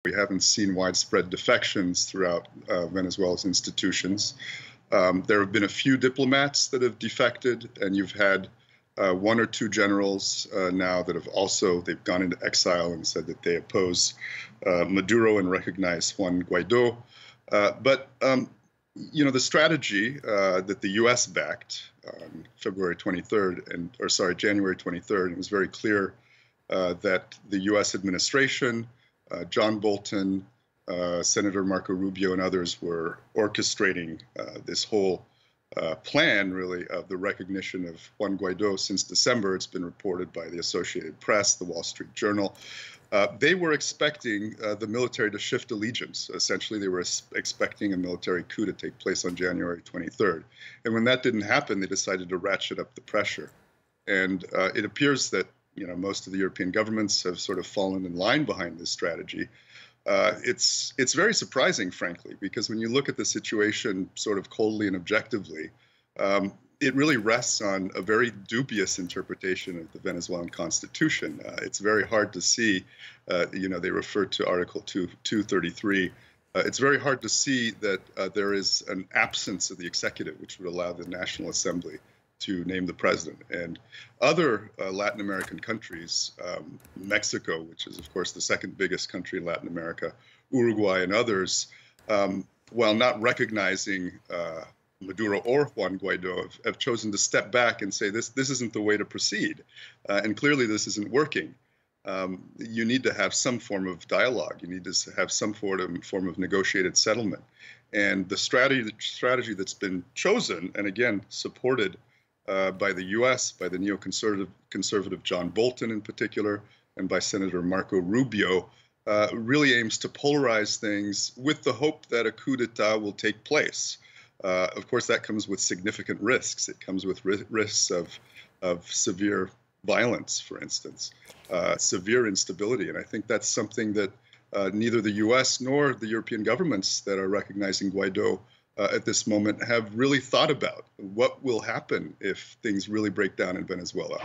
We haven't seen widespread defections throughout Venezuela's institutions. There have been a few diplomats that have defected, and you've had one or two generals now that have they've gone into exile and said that they oppose Maduro and recognize Juan Guaido. The strategy that the U.S. backed on January 23rd, and it was very clear that the U.S. administration, John Bolton, Senator Marco Rubio, and others were orchestrating this whole plan, really, of the recognition of Juan Guaido since December. It's been reported by the Associated Press, the Wall Street Journal. They were expecting the military to shift allegiance. Essentially, they were expecting a military coup to take place on January 23rd. And when that didn't happen, they decided to ratchet up the pressure. And it appears that most of the European governments have sort of fallen in line behind this strategy. It's very surprising, frankly, because when you look at the situation sort of coldly and objectively, it really rests on a very dubious interpretation of the Venezuelan constitution. It's very hard to see, they refer to Article 233. It's very hard to see that there is an absence of the executive, which would allow the National Assembly to name the president. And other Latin American countries, Mexico, which is, of course, the second biggest country in Latin America, Uruguay and others, while not recognizing Maduro or Juan Guaido, have chosen to step back and say this isn't the way to proceed. And clearly this isn't working. You need to have some form of dialogue. You need to have some form of negotiated settlement. And the strategy that's been chosen, and again, supported by the U.S., by the neoconservative John Bolton in particular, and by Senator Marco Rubio, really aims to polarize things with the hope that a coup d'etat will take place. Of course, that comes with significant risks. It comes with risks of severe violence, for instance, severe instability. And I think that's something that neither the U.S. nor the European governments that are recognizing Guaido at this moment have really thought about. What will happen if things really break down in Venezuela?